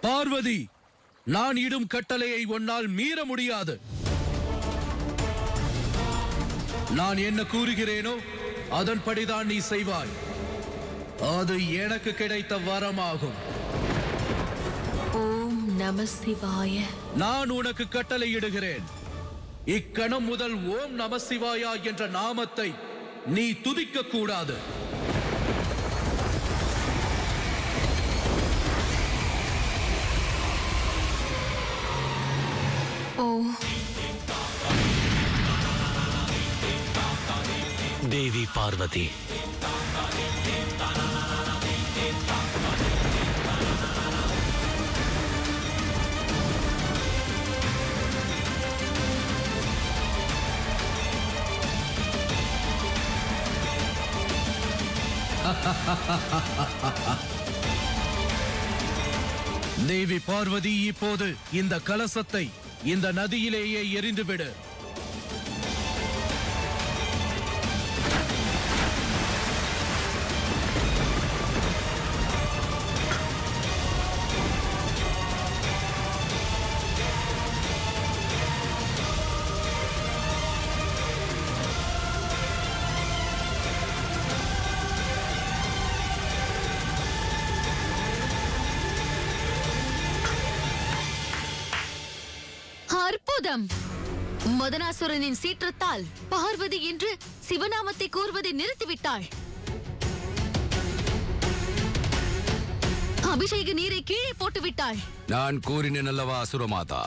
பார்வதி, நான் இடும் கட்டளையை உன்னால் மீற முடியாது. நான் என்ன கூறுகிறேனோ அதன்படிதான் நீ செய்வாய். அது எனக்கு கிடைத்த வரமாகும். ஓம் நம சிவாய. நான் உனக்கு கட்டளையிடுகிறேன். இக்கணம் முதல் ஓம் நம சிவாயா என்ற நாமத்தை நீ துதிக்க கூடாது. ஓ தேவி பார்வதி, தேவி பார்வதி, இப்போது இந்த கலசத்தை இந்த நதியிலேயே எரிந்துவிடு. அற்புதம்! மதனாசுரனின் சீற்றத்தால் பார்வதி என்று சிவநாமத்தை கூறுவதை நிறுத்திவிட்டாள். அபிஷேக நீரை கீழே போட்டுவிட்டாள். நான் கூறினேன் அல்லவா அசுரமாதா,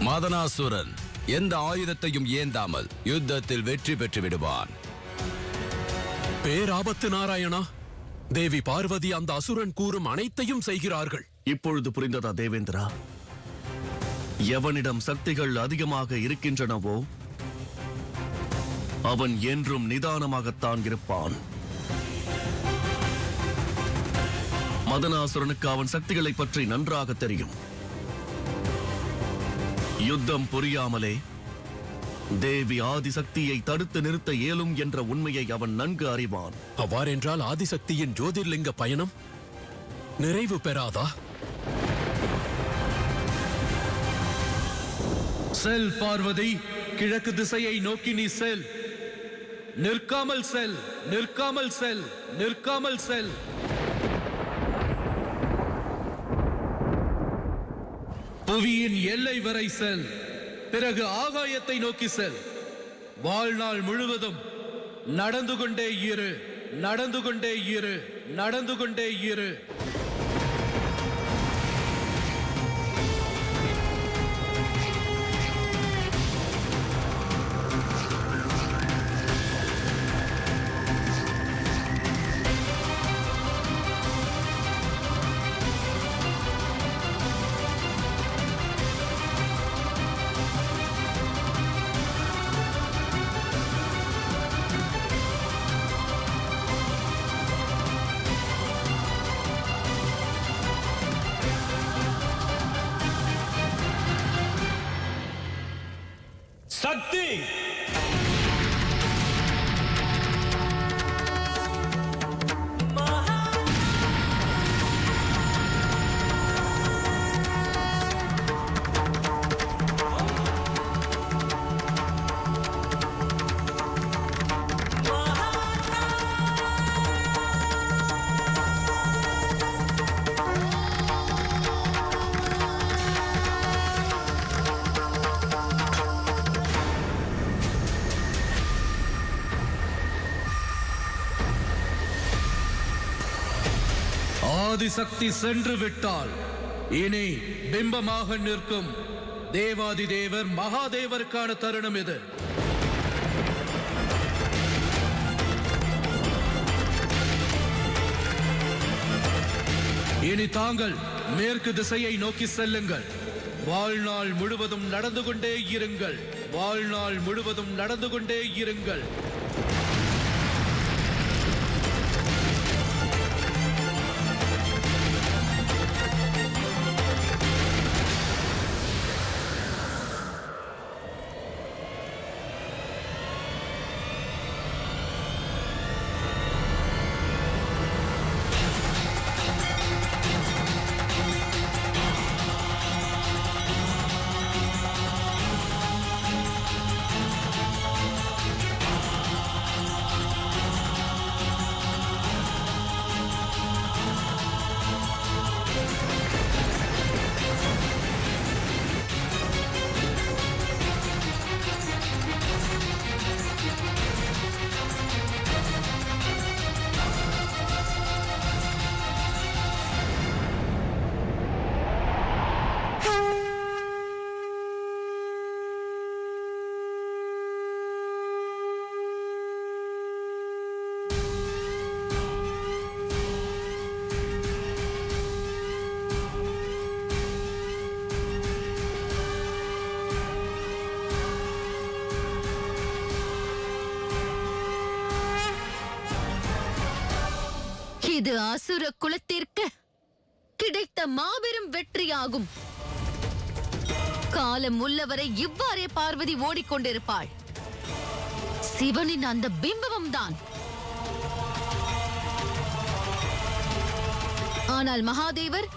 மதனாசுரன் எந்த ஆயுதத்தையும் ஏந்தாமல் யுத்தத்தில் வெற்றி பெற்று விடுவான். பேராபத்து நாராயணா, தேவி பார்வதி அந்த அசுரன் கூறும் அனைத்தையும் செய்கிறார்கள். இப்பொழுது புரிந்ததா தேவேந்திரா? எவனிடம் சக்திகள் அதிகமாக இருக்கின்றனவோ அவன் என்றும் நிதானமாகத்தான் இருப்பான். மதனாசுரனுக்கு அவன் சக்திகளை பற்றி நன்றாக தெரியும். யுத்தம் புரியாமலே தேவி ஆதிசக்தியை தடுத்து நிறுத்த இயலும் என்ற உண்மையை அவன் நன்கு அறிவான். அவ்வாறென்றால் ஆதிசக்தியின் ஜோதிர்லிங்க பயணம் நிறைவு பெறாதா? செல் பார்வதி, கிழக்கு திசையை நோக்கி நீ செல். நிற்காமல் செல், நிற்காமல் செல், நிற்காமல் செல். புவியின் எல்லை வரை செல். பிறகு ஆகாயத்தை நோக்கி செல். வாழ்நாள் முழுவதும் நடந்து கொண்டே இரு, நடந்து கொண்டே இரு, நடந்து கொண்டே இரு. சக்தி! ஆதிசக்தி சென்று விட்டால் இனி பிம்பமாக நிற்கும் தேவாதி தேவர் மகாதேவருக்கான தருணம் இது. இனி தாங்கள் மேற்கு திசையை நோக்கி செல்லுங்கள். வாழ்நாள் முழுவதும் நடந்து கொண்டே இருங்கள். வாழ்நாள் முழுவதும் நடந்து கொண்டே இருங்கள். இது அசுர குலத்திற்கு கிடைத்த மாபெரும் வெற்றியாகும். காலம் உள்ளவரை இவ்வாறே பார்வதி ஓடிக்கொண்டிருப்பாள். சிவனின் அந்த பிம்பமும் தான். ஆனால் மகாதேவர்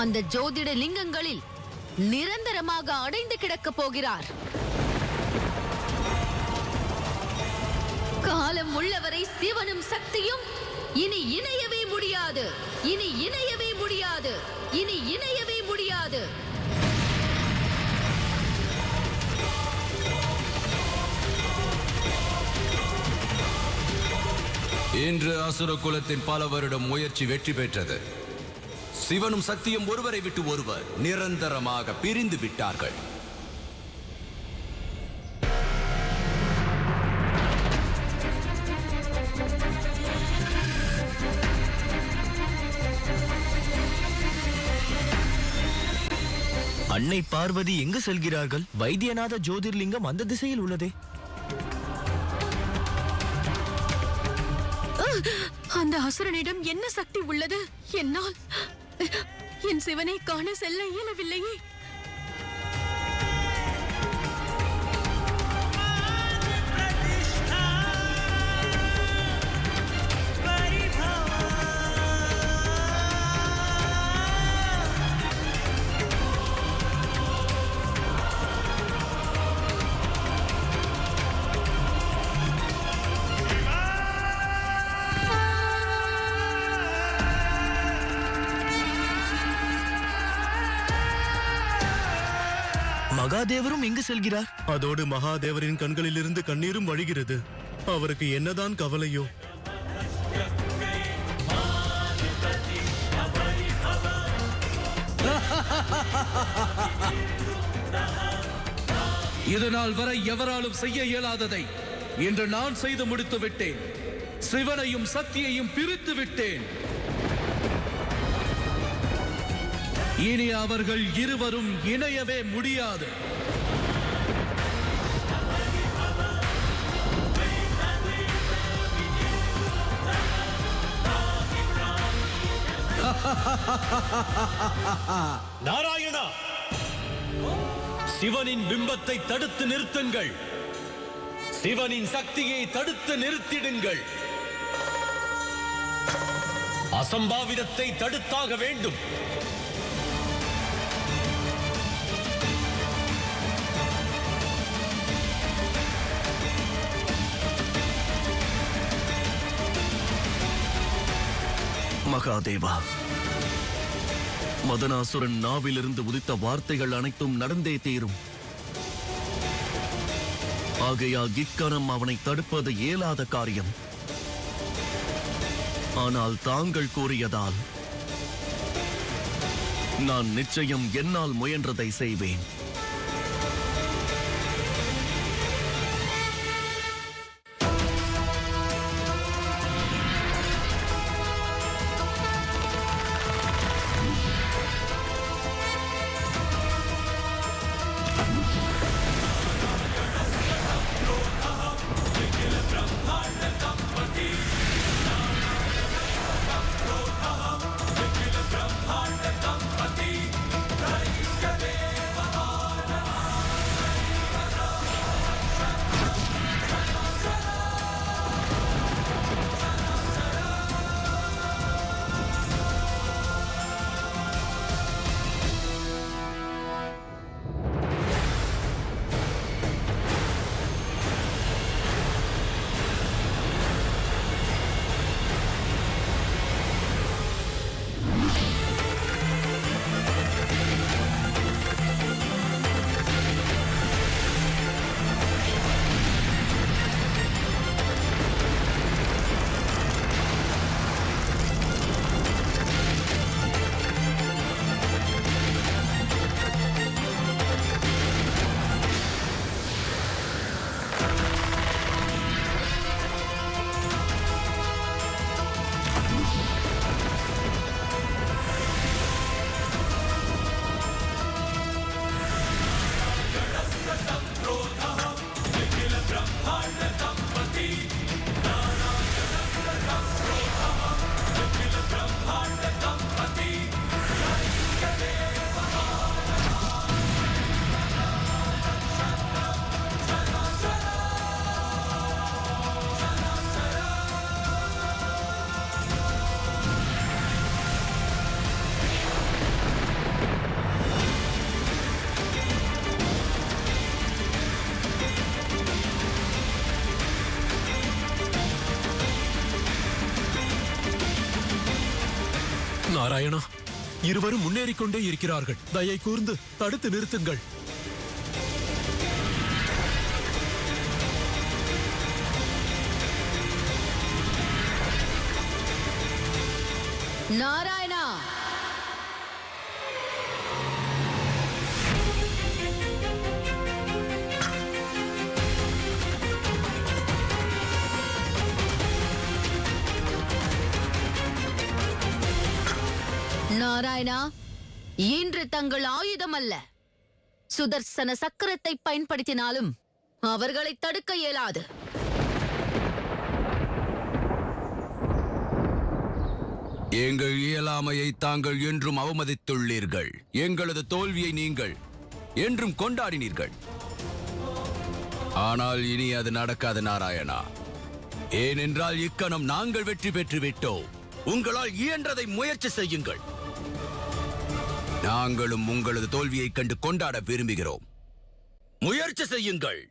அந்த ஜோதிட லிங்கங்களில் நிரந்தரமாக அடைந்து கிடக்கப் போகிறார். காலம் உள்ளவரை சிவனும் சக்தியும் இனி இணையவே முடியாது. இனி இணையவே முடியாது. இனி இணையவே முடியாது. இன்று அசுர குலத்தின் பல வருடம் முயற்சி வெற்றி பெற்றது. சிவனும் சக்தியும் ஒருவரை விட்டு ஒருவர் நிரந்தரமாக பிரிந்து விட்டார்கள். அன்னை பார்வதி எங்கு செல்கிறார்கள்? வைத்தியநாத ஜோதிர்லிங்கம் அந்த திசையில் உள்ளதே. அந்த அசுரனிடம் என்ன சக்தி உள்ளது? என்னால் என் சிவனை காண செல்ல இயலவில்லையே. மகாதேவரும் எங்கு செல்கிறார்? அதோடு மகாதேவரின் கண்களிலிருந்து கண்ணீரும் வழிகிறது. அவருக்கு என்னதான் கவலையோ? இதனால் வரை எவராலும் செய்ய இயலாததை இன்று நான் செய்து முடித்து விட்டேன். சிவனையும் சக்தியையும் பிரித்து விட்டேன். இனி அவர்கள் இருவரும் இணையவே முடியாது. நாராயணா, சிவனின் பிம்பத்தை தடுத்து நிறுத்துங்கள். சிவனின் சக்தியை தடுத்து நிறுத்திடுங்கள். அசம்பாவிதத்தை தடுத்தாக வேண்டும். மகாதேவா, மதனாசுரன் நாவிலிருந்து உதித்த வார்த்தைகள் அனைத்தும் நடந்தே தீரும். ஆகையால் இக்கணம் அவனை தடுப்பது இயலாத காரியம். ஆனால் தாங்கள் கூறியதால் நான் நிச்சயம் என்னால் முயன்றதை செய்வேன். நாராயணா, இருவரும் முன்னேறிக் கொண்டே இருக்கிறார்கள். தயை கூர்ந்து தடுத்து நிறுத்துங்கள். நாராயணா, நாராயணா, இன்று தங்கள் ஆயுதம் அல்ல, சுதர்சன சக்கரத்தை பயன்படுத்தினாலும் அவர்களை தடுக்க இயலாது. எங்கள் இயலாமையை தாங்கள் என்றும் அவமதித்துள்ளீர்கள். எங்களது தோல்வியை நீங்கள் என்றும் கொண்டாடினீர்கள். ஆனால் இனி அது நடக்காது நாராயணா. ஏனென்றால் இக்கணம் நாங்கள் வெற்றி பெற்று விட்டோம். உங்களால் இயன்றதை முயற்சி செய்யுங்கள். நாங்களும் உங்களது தோல்வியை கண்டு கொண்டாட விரும்புகிறோம். முயற்சி செய்யுங்கள்.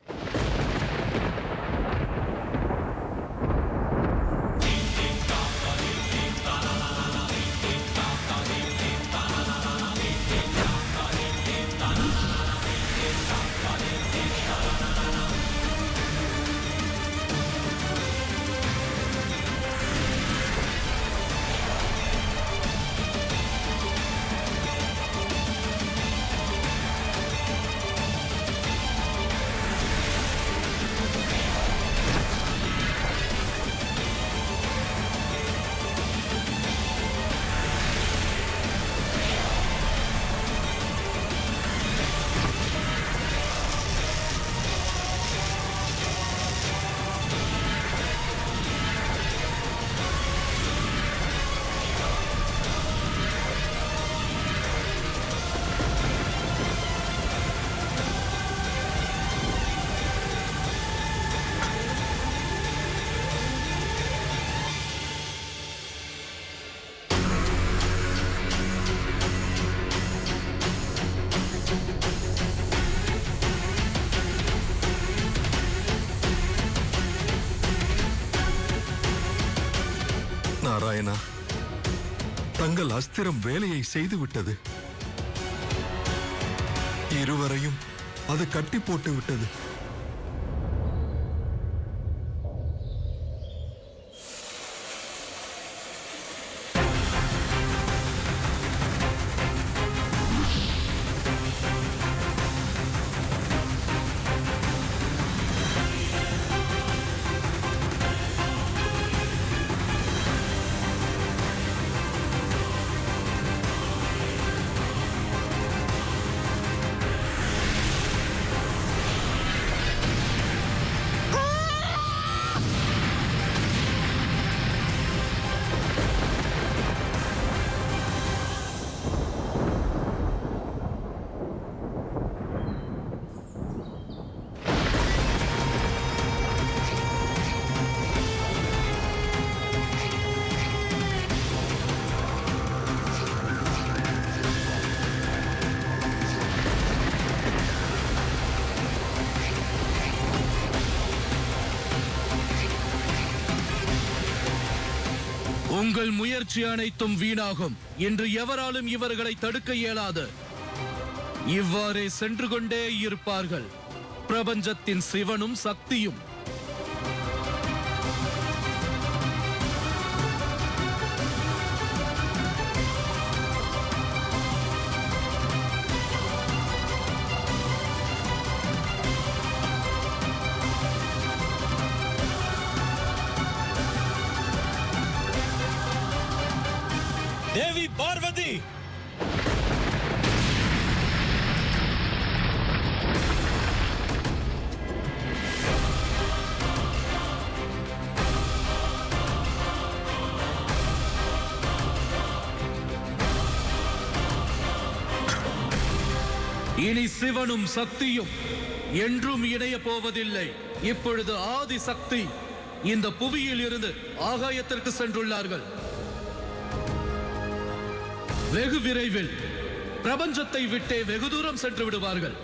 நாராயணா, தங்கள் அஸ்திரம் வேலையை செய்துவிட்டது. இருவரையும் அது கட்டி போட்டு விட்டது. உங்கள் முயற்சி அனைத்தும் வீணாகும். இன்று எவராலும் இவர்களை தடுக்க இயலாது. இவ்வாறே சென்று கொண்டே இருப்பார்கள். பிரபஞ்சத்தின் சிவனும் சக்தியும். தேவி பார்வதி, இனி சிவனும் சக்தியும் என்றும் இணைய போவதில்லை. இப்பொழுது ஆதி சக்தி இந்த புவியில் இருந்து ஆகாயத்திற்கு சென்றுள்ளார்கள். வெகு விரைவில் பிரபஞ்சத்தை விட்டே வெகு தூரம் சென்று விடுவார்கள்.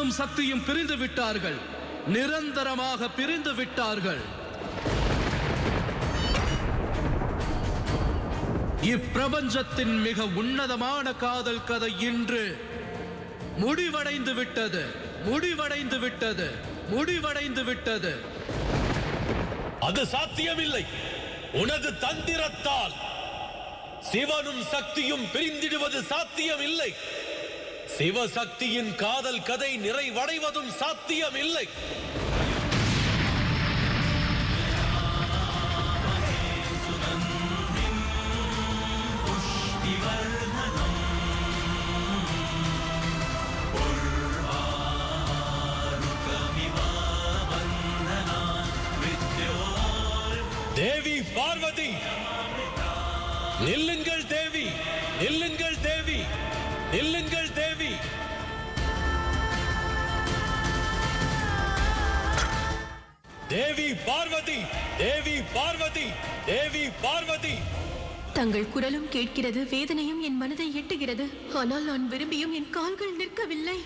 சிவனும் சக்தியும் பிரிந்து விட்டார்கள், நிரந்தரமாக பிரிந்து விட்டார்கள். இப்பிரபஞ்சத்தின் மிக உன்னதமான காதல் கதை இன்று முடிவடைந்து விட்டது, முடிவடைந்து விட்டது, முடிவடைந்து விட்டது. அது சாத்தியமில்லை. உனது தந்திரத்தால் சிவனும் சக்தியும் பிரிந்திடுவது சாத்தியமில்லை. சிவசக்தியின் காதல் கதை நிறைவடைவதும் சாத்தியமில்லை. தேவி பார்வதி, நில்லுங்கள் தேவி, நில்லுங்கள் தேவி, நில்லுங்கள் தேவி. தேவி பார்வதி, தேவி பார்வதி, தேவி பார்வதி. தங்கள் குரலும் கேட்கிறது, வேதனையும் என் மனதை எட்டுகிறது. ஆனால் நான் விரும்பியும் என் கால்கள் நிற்கவில்லை.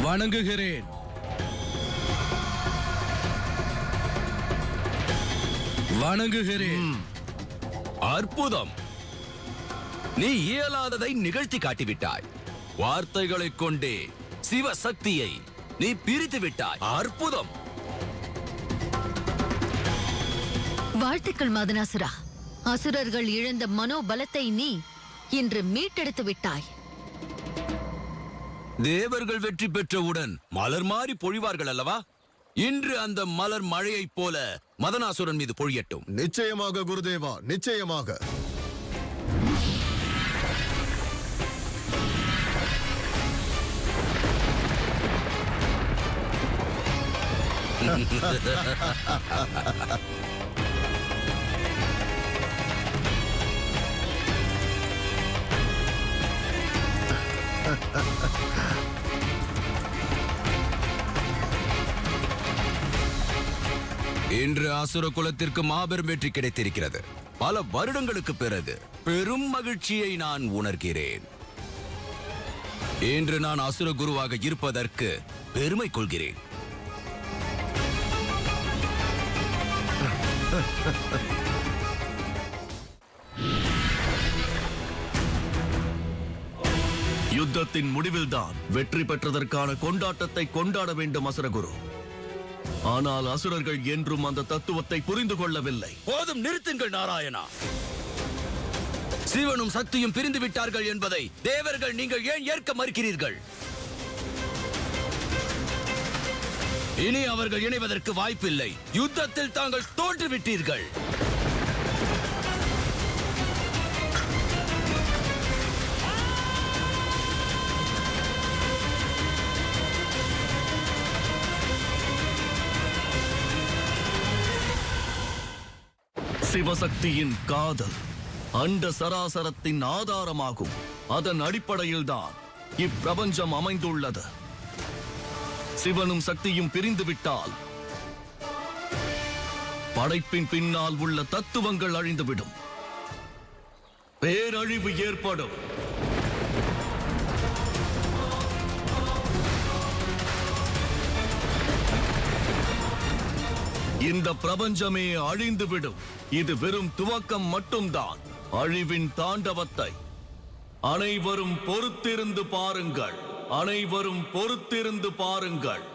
வணங்குகிறேன். வணங்குகிறேன். அற்புதம்! நீ இயலாததை நிகழ்த்தி காட்டிவிட்டாய். வார்த்தைகளைக் கொண்டே சிவசக்தியை நீ பிரித்து விட்டாய். அற்புதம்! வாழ்த்துக்கள் மதனாசுரா. அசுரர்கள் இழந்த மனோபலத்தை நீ இன்று மீட்டெடுத்து விட்டாய். தேவர்கள் வெற்றி பெற்றவுடன் மலர் மாறி பொழிவார்கள் அல்லவா? இன்று அந்த மலர் மழையைப் போல மதனாசுரன் மீது பொழியட்டும். நிச்சயமாக குருதேவா, நிச்சயமாக. இன்று அசுர குலத்திற்கு மாபெரும் வெற்றி கிடைத்திருக்கிறது. பல வருடங்களுக்கு பிறகு பெரும் மகிழ்ச்சியை நான் உணர்கிறேன். இன்று நான் அசுர குருவாக இருப்பதற்கு பெருமை கொள்கிறேன். யுத்தத்தின் முடிவில்தான் வெற்றி பெற்றதற்கான கொண்டாட்டத்தை கொண்டாட வேண்டும் அசுரகுரு. ஆனால் அசுரர்கள் என்றும் அந்த தத்துவத்தை புரிந்து கொள்ளவில்லை. போதும், நிறுத்துங்கள் நாராயணா. சிவனும் சக்தியும் பிரிந்து விட்டார்கள் என்பதை தேவர்கள் நீங்கள் ஏன் ஏற்க மறுக்கிறீர்கள்? இனி அவர்கள் இணைவதற்கு வாய்ப்பில்லை. யுத்தத்தில் தாங்கள் தோற்றுவிட்டீர்கள். சிவசக்தியின் காதல் அண்ட சராசரத்தின் ஆதாரமாகும். அதன் அடிப்படையில்தான் இப்பிரபஞ்சம் அமைந்துள்ளது. சிவனும் சக்தியும் பிரிந்துவிட்டால் படைப்பின் பின்னால் உள்ள தத்துவங்கள் அழிந்துவிடும். பேரழிவு ஏற்படும். இந்த பிரபஞ்சமே அழிந்துவிடும். இது வெறும் துவக்கம் மட்டும்தான். அழிவின் தாண்டவத்தை அனைவரும் பொறுத்திருந்து பாருங்கள். அனைவரும் பொறுத்திருந்து பாருங்கள்.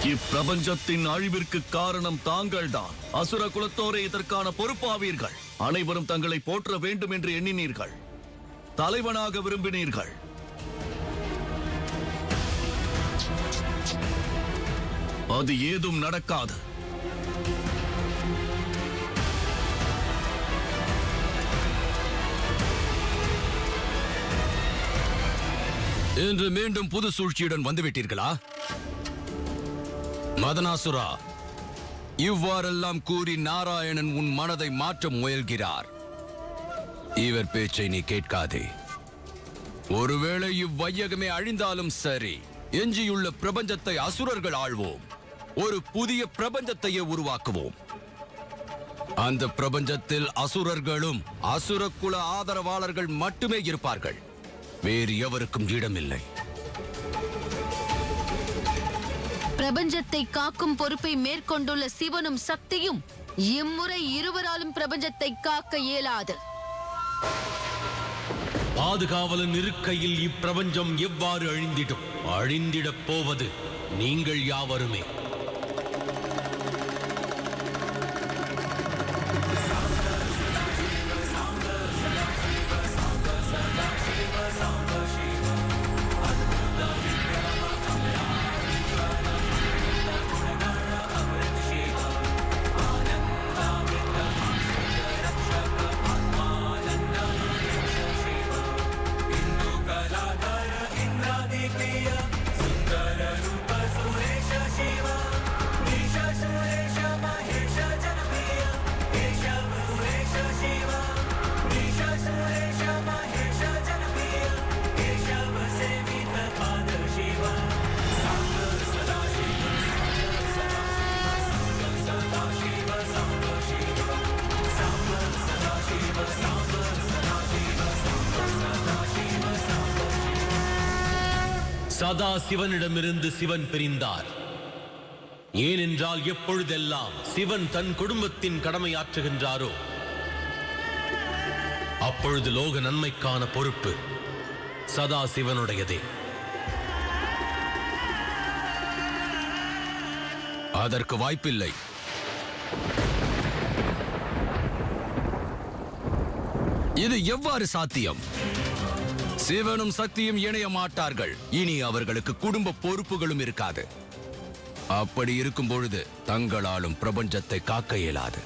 இப்பிரபஞ்சத்தின் அழிவிற்கு காரணம் தாங்கள்தான். அசுர குலத்தோரே இதற்கான பொறுப்பாவீர்கள். அனைவரும் தங்களை போற்ற வேண்டும் என்று எண்ணினீர்கள். தலைவனாக விரும்பினீர்கள். அது ஏதும் நடக்காது. இன்று மீண்டும் புது சூழ்ச்சியுடன் வந்துவிட்டீர்களா மதனாசுரா? இவ்வாறெல்லாம் கூறி நாராயணன் உன் மனதை மாற்ற முயல்கிறார். இவர் பேச்சை நீ கேட்காதே. ஒருவேளை இவ்வையகமே அழிந்தாலும் சரி, எஞ்சியுள்ள பிரபஞ்சத்தை அசுரர்கள் ஆள்வோம். ஒரு புதிய பிரபஞ்சத்தையே உருவாக்குவோம். அந்த பிரபஞ்சத்தில் அசுரர்களும் அசுரகுல ஆதரவாளர்கள் மட்டுமே இருப்பார்கள். வேறு எவருக்கும் இடமில்லை. பிரபஞ்சத்தை காக்கும் பொறுப்பை மேற்கொண்டுள்ள சிவனும் சக்தியும் இம்முறை இருவராலும் பிரபஞ்சத்தை காக்க இயலாது. பாதுகாவலன் இருக்கையில் இப்பிரபஞ்சம் எவ்வாறு அழிந்திடும்? அழிந்திடப் போவது நீங்கள் யாவருமே. சதா சிவனிடமிருந்து சிவன் பிரிந்தார். ஏனென்றால் எப்பொழுதெல்லாம் சிவன் தன் குடும்பத்தின் கடமையாற்றுகின்றாரோ அப்பொழுது லோக நன்மைக்கான பொறுப்பு சதா சிவனுடையதே. அதற்கு வாய்ப்பில்லை. இது எவ்வாறு சாத்தியம்? சிவனும் சக்தியும் இணைய மாட்டார்கள். இனி அவர்களுக்கு குடும்ப பொறுப்புகளும் இருக்காது. அப்படி இருக்கும் பொழுது தங்களாலும் பிரபஞ்சத்தை காக்க இயலாது.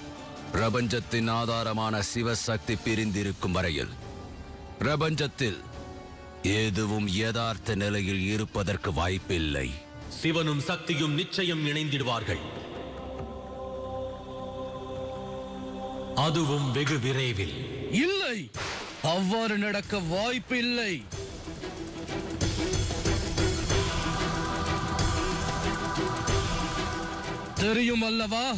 பிரபஞ்சத்தின் ஆதாரமான சிவசக்தி பிரிந்திருக்கும் வரையில் பிரபஞ்சத்தில் எதுவும் யதார்த்த நிலையில் இருப்பதற்கு வாய்ப்பில்லை. சிவனும் சக்தியும் நிச்சயம் இணைந்திடுவார்கள். அதுவும் வெகு விரைவில். இல்லை, அவ்வாறு நடக்க வாய்ப்பில்லை. தெரியும் அல்லவா,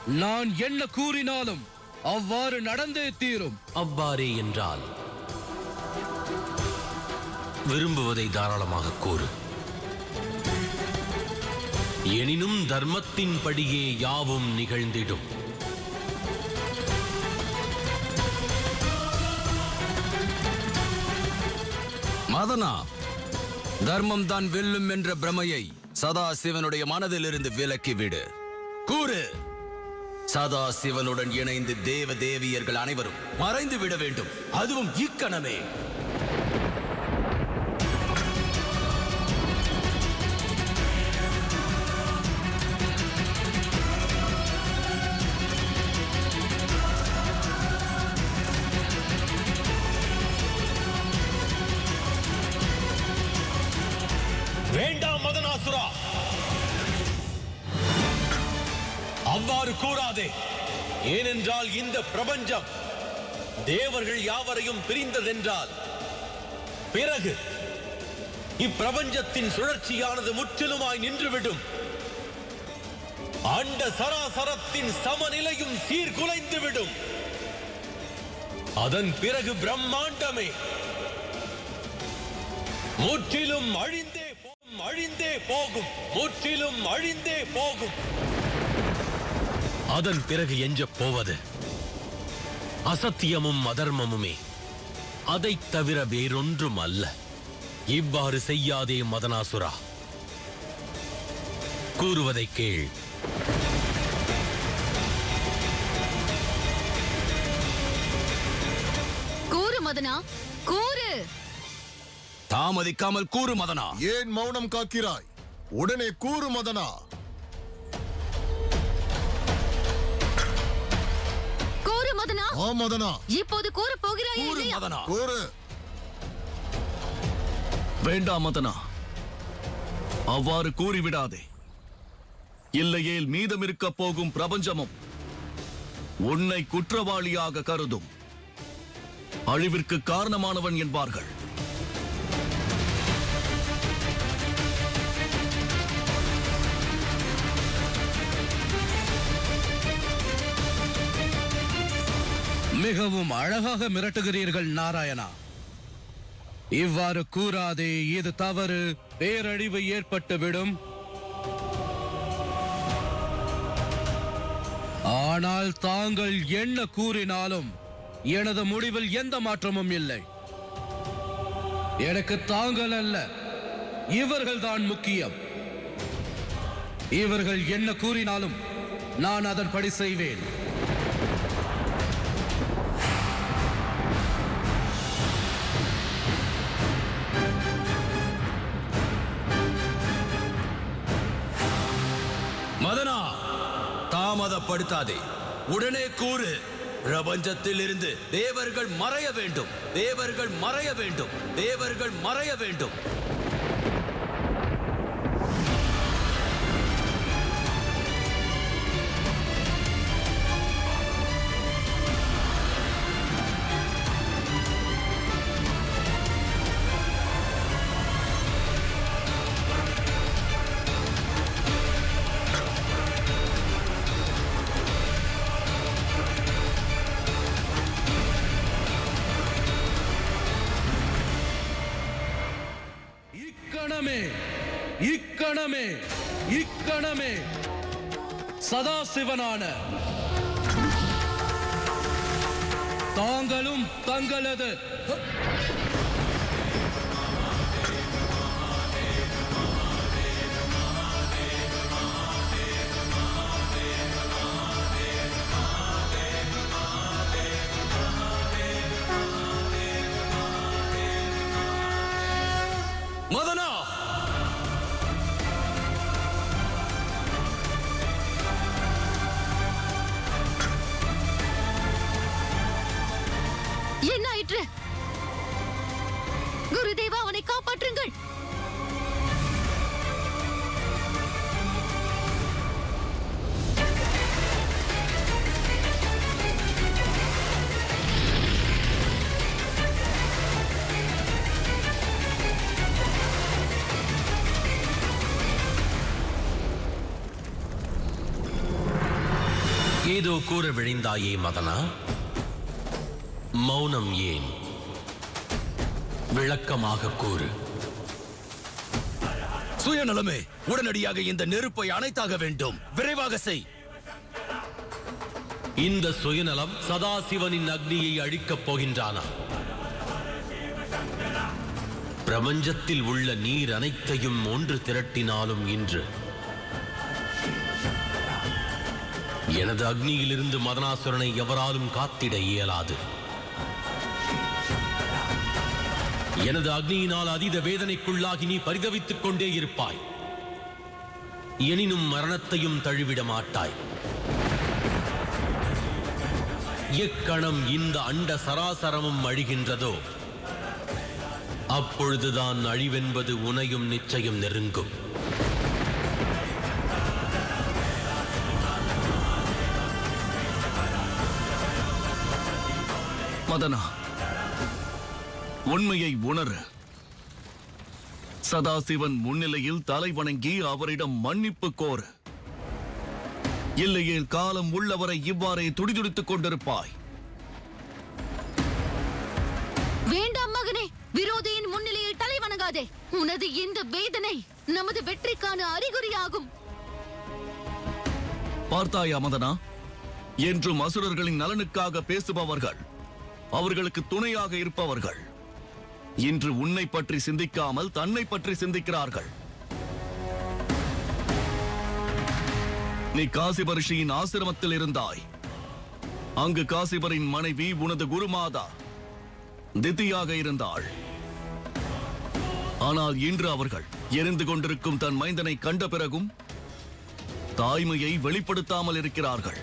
நான் என்ன கூறினாலும் அவ்வாறு நடந்தே தீரும். அவ்வாறே என்றால் விரும்புவதை தாராளமாக கூறு. எனினும் தர்மத்தின் படியே யாவும் நிகழ்ந்திடும். மதனா, தர்மம் தான் வெல்லும் என்ற பிரமையை சதாசிவனுடைய மனதிலிருந்து விலக்கிவிடு. கூறு, சதாசிவனுடன் இணைந்து தேவ தேவியர்கள் அனைவரும் மறைந்து விட வேண்டும். அதுவும் இக்கணமே. வேண்டாம் மதனாசுரா, அவ்வாறு கூறாதே. ஏனென்றால் இந்த பிரபஞ்சம் தேவர்கள் யாவரையும் பிரிந்ததென்றால் பிறகு இப்பிரபஞ்சத்தின் சுழற்சியானது முற்றிலுமாய் நின்றுவிடும். அண்ட சராசரத்தின் சமநிலையும் சீர்குலைந்துவிடும். அதன் பிறகு பிரம்மாண்டமே முற்றிலும் அழிந்தே போகும். முற்றிலும் அழிந்தே போகும். அதன் பிறகு எஞ்சப் போவது அசத்தியமும் அதர்மமுமே. அதைத் தவிர வேறொன்றும் அல்ல. இவ்வாறு செய்யாதே மதனாசுரா. கூறுவதை கேள். கூறு மதனா, கூறு. தாமதிக்காமல் கூறு மதனா. ஏன் மௌனம் காக்கிறாய்? உடனே கூறு மதனா. கூறு மதனா. ஆ மதனா. இப்போது கூற போகிறாய் கூறு இல்லையா? மதனா. கூறு. வேண்டாம் மதனா, அவ்வாறு கூறிவிடாதே. இல்லையேல் மீதமிருக்க போகும் பிரபஞ்சமும் உன்னை குற்றவாளியாக கருதும். அழிவிற்கு காரணமானவன் என்பார்கள். மிகவும் அழகாக மிரட்டுகிறீர்கள் நாராயணா. இவ்வாறு கூறாதே, இது தவறு. பேரழிவு ஏற்பட்டுவிடும். ஆனால் தாங்கள் என்ன கூறினாலும் எனது முடிவில் எந்த மாற்றமும் இல்லை. எனக்கு தாங்கள் அல்ல, இவர்கள்தான் முக்கியம். இவர்கள் என்ன கூறினாலும் நான் அதன்படி செய்வேன். மதனா, தாமதப்படுத்தாதே, உடனே கூறு. பிரபஞ்சத்தில் இருந்து தேவர்கள் மறைய வேண்டும், தேவர்கள் மறைய வேண்டும், தேவர்கள் மறைய வேண்டும். இக்கணமே இக்கணமே சதாசிவனான தாங்களும் தங்களது மதனா, என்ன ஆயிற்று? குருதேவா, அவனை காப்பாற்றுங்கள். ஏதோ கூற விழைந்தாயே மதனா, மௌனம் ஏன்? விளக்கமாக கூறு. சுயநலமே, உடனடியாக இந்த நெருப்பை அணைத்தாக வேண்டும். விரைவாக செய். இந்த சுயநலம் சதாசிவனின் அக்னியை அழிக்கப் போகின்றானா? பிரபஞ்சத்தில் உள்ள நீர் அனைத்தையும் ஒன்று திரட்டினாலும் இன்று எனது அக்னியிலிருந்து மதனாசுரனை எவராலும் காத்திட இயலாது. எனது அக்னியினால் அதீத வேதனைக்குள்ளாகி நீ பரிதவித்துக் கொண்டே இருப்பாய். எனினும் மரணத்தையும் தழுவிட மாட்டாய். எக்கணம் இந்த அண்ட சராசரமும் அழிகின்றதோ அப்பொழுதுதான் அழிவென்பது உனையும் நிச்சயம் நெருங்கும். மதனா, உண்மையை உணரு. சதாசிவன் முன்னிலையில் தலை வணங்கி அவரிடம் மன்னிப்பு கோரு. இல்லையேல் காலம் உள்ளவரை இவ்வாறே துடிதுடித்துக் கொண்டிருப்பாய். வேண்டாம் மகனே, விரோதியின் முன்னிலையில் தலை வணங்காதே. உனது இந்த வேதனை நமது வெற்றிக்கான அறிகுறியாகும். பார்த்தாயா மதனா, என்றும் அசுரர்களின் நலனுக்காக பேசுபவர்கள், அவர்களுக்கு துணையாக இருப்பவர்கள், இன்று உன்னை பற்றி சிந்திக்காமல் தன்னை பற்றி சிந்திக்கிறார்கள். நீ காசிப ரிஷியின் ஆசிரமத்தில் இருந்தாய். அங்கு காசிபரின் மனைவி உனது குருமாதா தித்தியாக இருந்தாள். ஆனால் இன்று அவர்கள் எரிந்து கொண்டிருக்கும் தன் மைந்தனை கண்ட பிறகும் தாய்மையை வெளிப்படுத்தாமல் இருக்கிறார்கள்.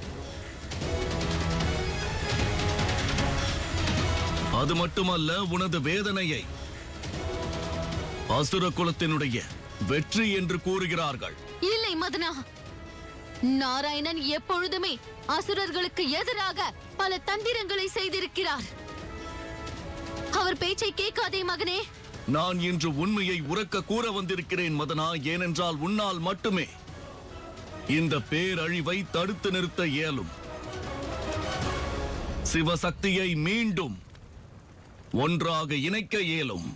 அது மட்டுமல்ல, உனது வேதனையை அசுர குலத்தினுடைய வெற்றி என்று கூறுகிறார்கள். இல்லை மதனா, நாராயணன் எப்பொழுதுமே அசுரர்களுக்கு எதிராக பல தந்திரங்களை செய்திருக்கிறார். அவர் பேச்சை கேட்காதே மகனே. நான் இன்று உண்மையை உரக்க கூற வந்திருக்கிறேன் மதனா. ஏனென்றால் உன்னால் மட்டுமே இந்த பேரழிவை தடுத்து நிறுத்த இயலும். சிவசக்தியை மீண்டும் ஒன்றாக இணைக்க இயலும்.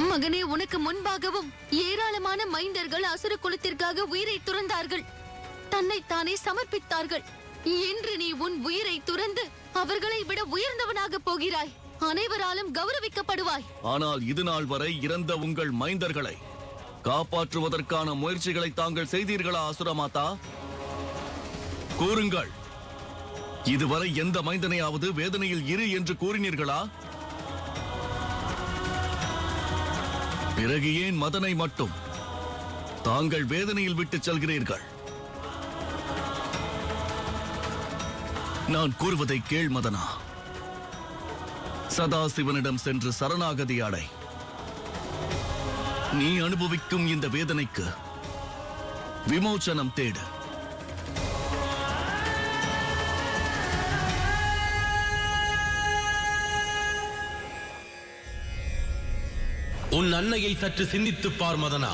மகனே, உனக்கு முன்பாகவும் ஏராளமான மைந்தர்கள் அசுர குலத்திற்காக உயிரை துறந்தார்கள், தன்னைத்தானே சமர்ப்பித்தார்கள். இன்று நீ உன் உயிரை துறந்து அவர்களை விட உயர்ந்தவனாக போகிறாய். அனைவராலும் கௌரவிக்கப்படுவாய். ஆனால் இது நாள் வரை இறந்த உங்கள் மைந்தர்களை காப்பாற்றுவதற்கான முயற்சிகளை தாங்கள் செய்தீர்களா அசுரமாதா? கூறுங்கள், இதுவரை எந்த மைந்தனையாவது வேதனையில் இரு என்று கூறினீர்களா? பிறகு ஏன் மதனை மட்டும் தாங்கள் வேதனையில் விட்டு செல்கிறீர்கள்? நான் கூறுவதை கேள் மதனா. சதாசிவனிடம் சென்று சரணாகதி அடை. நீ அனுபவிக்கும் இந்த வேதனைக்கு விமோசனம் தேடு. உன் அன்னையை சற்று சிந்தித்துப் பார் மதனா.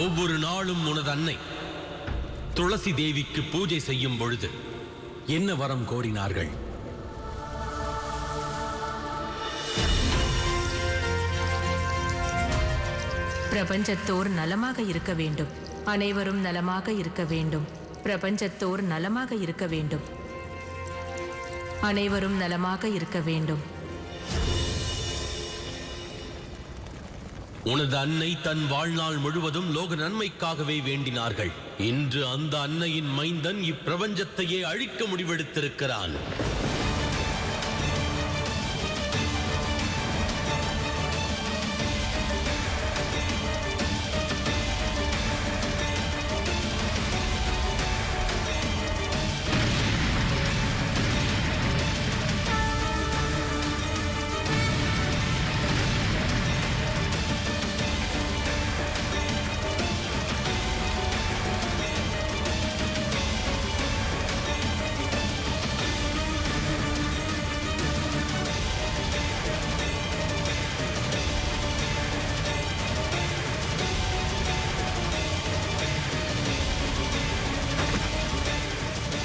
ஒவ்வொரு நாளும் உனது அன்னை துளசி தேவிக்கு பூஜை செய்யும் பொழுது என்ன வரம் கோரினார்கள்? பிரபஞ்சத்தோர் நலமாக இருக்க வேண்டும், அனைவரும் நலமாக இருக்க வேண்டும். பிரபஞ்சத்தோர் நலமாக இருக்க வேண்டும், அனைவரும் நலமாக இருக்க வேண்டும். உனது அன்னை தன் வாழ்நாள் முழுவதும் லோக நன்மைக்காகவே வேண்டினார்கள். இன்று அந்த அன்னையின் மைந்தன் இப்பிரபஞ்சத்தையே அழிக்க முடிவெடுத்திருக்கிறான்.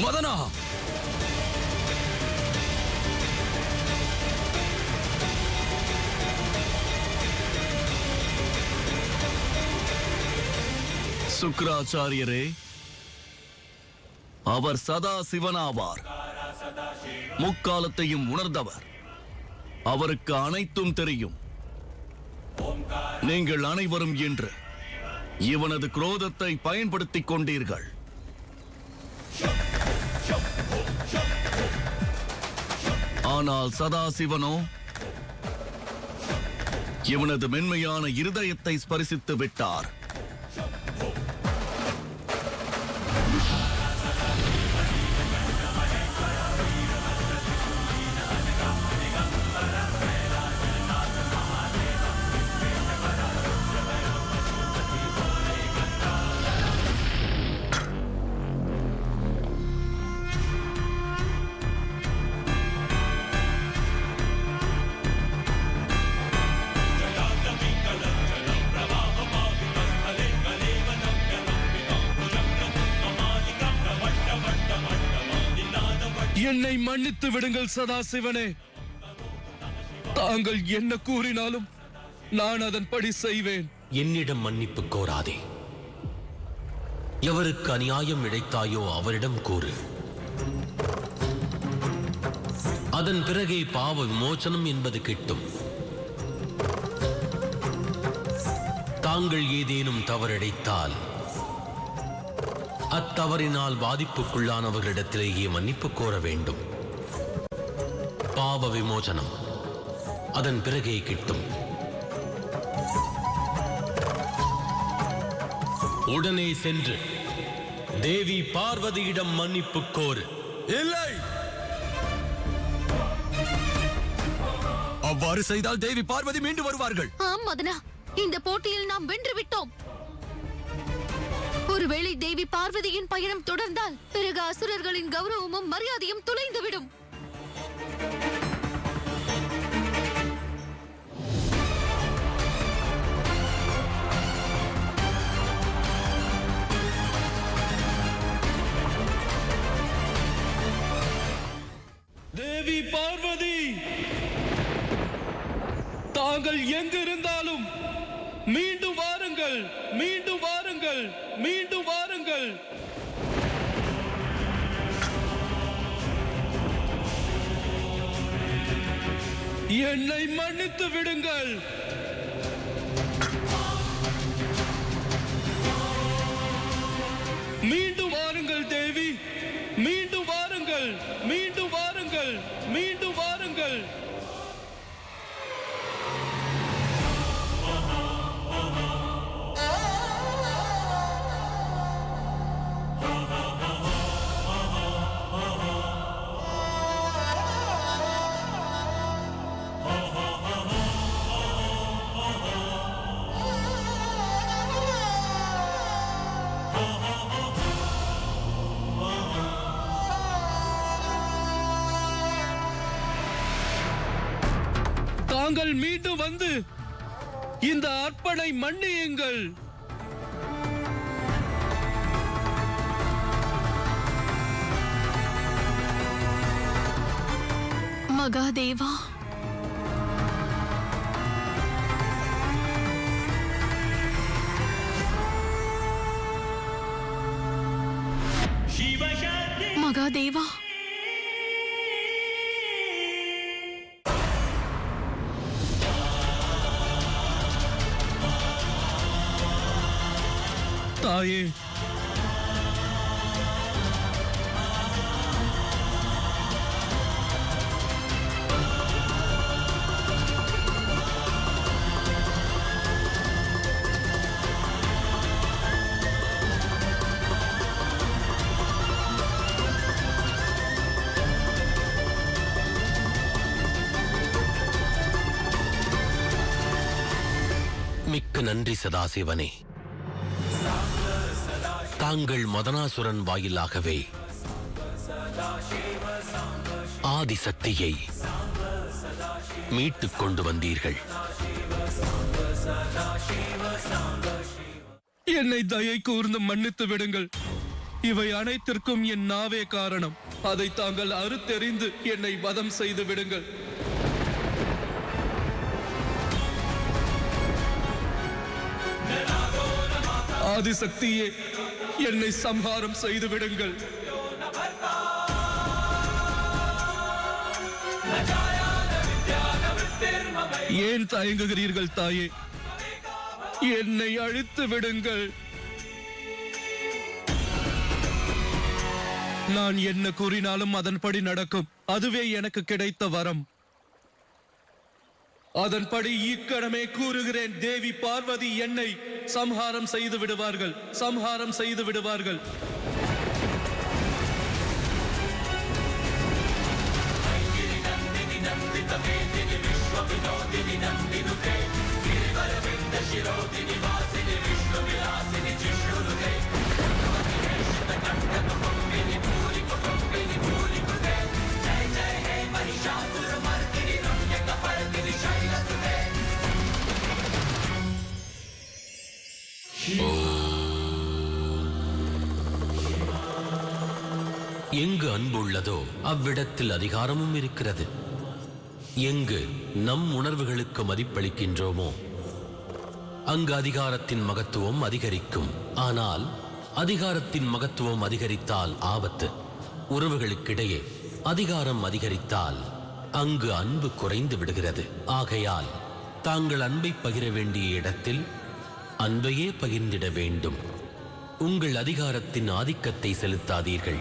மதனா, சுக்ராச்சாரியரே, அவர் சதா சிவனாவார். முக்காலத்தையும் உணர்ந்தவர். அவருக்கு அனைத்தும் தெரியும். நீங்கள் அனைவரும் இன்று இவனது குரோதத்தை பயன்படுத்திக் கொண்டீர்கள். ஆனால் சதாசிவனோ இவனது மென்மையான இருதயத்தை ஸ்பரிசித்து விட்டார். என்னை மன்னித்து விடுங்கள் சதாசிவனே. தாங்கள் என்ன கூறினாலும் நான் அதன்படி செய்வேன். என்னிடம் மன்னிப்பு கோராதே. எவருக்கு அநியாயம் இழைத்தாயோ அவரிடம் கூறு. அதன் பிறகே பாவ விமோசனம் என்பது கிட்டும். தாங்கள் ஏதேனும் தவறிழைத்தால் அத்தவறினால் பாதிப்புக்குள்ளானவர்களிடத்திலேயே மன்னிப்பு கோர வேண்டும். பாவ விமோசனம் அதன் பிறகே கிட்டும். உடனே சென்று தேவி பார்வதியிடம் மன்னிப்பு கோரு. இல்லை, அவ்வாறு செய்தால் தேவி பார்வதி மீண்டு வருவார்கள். ஆம் மதனா, இந்த போட்டியில் நாம் வென்று விட்டோம். ஒருவேளை தேவி பார்வதியின் பயணம் தொடர்ந்தால் பிறகு அசுரர்களின் கௌரவமும் மரியாதையும் துளைந்துவிடும். தேவி பார்வதி, தாங்கள் எங்கிருந்தாலும் மீண்டும் வாருங்கள், மீண்டும் வாருங்கள், மீண்டும் வாருங்கள். என்னை மன்னித்து விடுங்கள். மீண்டும் வாருங்கள் தேவி, மீண்டும் வாருங்கள், மீண்டும் வாருங்கள், மீண்டும் வாருங்கள். தாங்கள் மீண்டும் வந்து இந்த அர்ப்பணை மன்னியுங்கள். மகாதேவா, மகாதேவா, தாயே, மிக்க நன்றி சதாசிவனே. தாங்கள் மதனாசுரன் வாயிலாகவே ஆதிசக்தியை மீட்டுக் கொண்டு வந்தீர்கள். என்னை தயை கூர்ந்து மன்னித்து விடுங்கள். இவை அனைத்திற்கும் என் நாவே காரணம். அதை தாங்கள் அறுத்தெறிந்து என்னை வதம் செய்து விடுங்கள். ஆதிசக்தியே, என்னை சம்ஹாரம் செய்து விடுங்கள். ஏன் தயங்குகிறீர்கள் தாயே? என்னை அழித்து விடுங்கள். நான் என்ன கூறினாலும் அதன்படி நடக்கும். அதுவே எனக்கு கிடைத்த வரம். அதன்படி இக்கணமே கூறுகிறேன், தேவி பார்வதி என்னை சம்ஹாரம் செய்து விடுவார்கள், சம்ஹாரம் செய்து விடுவார்கள். எங்கு அன்பு உள்ளதோ அவ்விடத்தில் அதிகாரமும் இருக்கிறது. எங்கு நம் உணர்வுகளுக்கு மதிப்பளிக்கின்றோமோ அங்கு அதிகாரத்தின் மகத்துவம் அதிகரிக்கும். ஆனால் அதிகாரத்தின் மகத்துவம் அதிகரித்தால் ஆபத்து. உறவுகளுக்கிடையே அதிகாரம் அதிகரித்தால் அங்கு அன்பு குறைந்து விடுகிறது. ஆகையால் தாங்கள் அன்பை பகிர வேண்டிய இடத்தில் அன்பையே பகிர்ந்திட வேண்டும். உங்கள் அதிகாரத்தின் ஆதிக்கத்தை செலுத்தாதீர்கள்.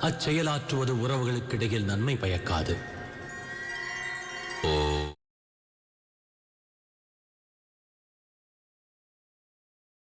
அச்செயலாற்றுவது உறவுகளுக்கிடையில் நன்மை பயக்காது.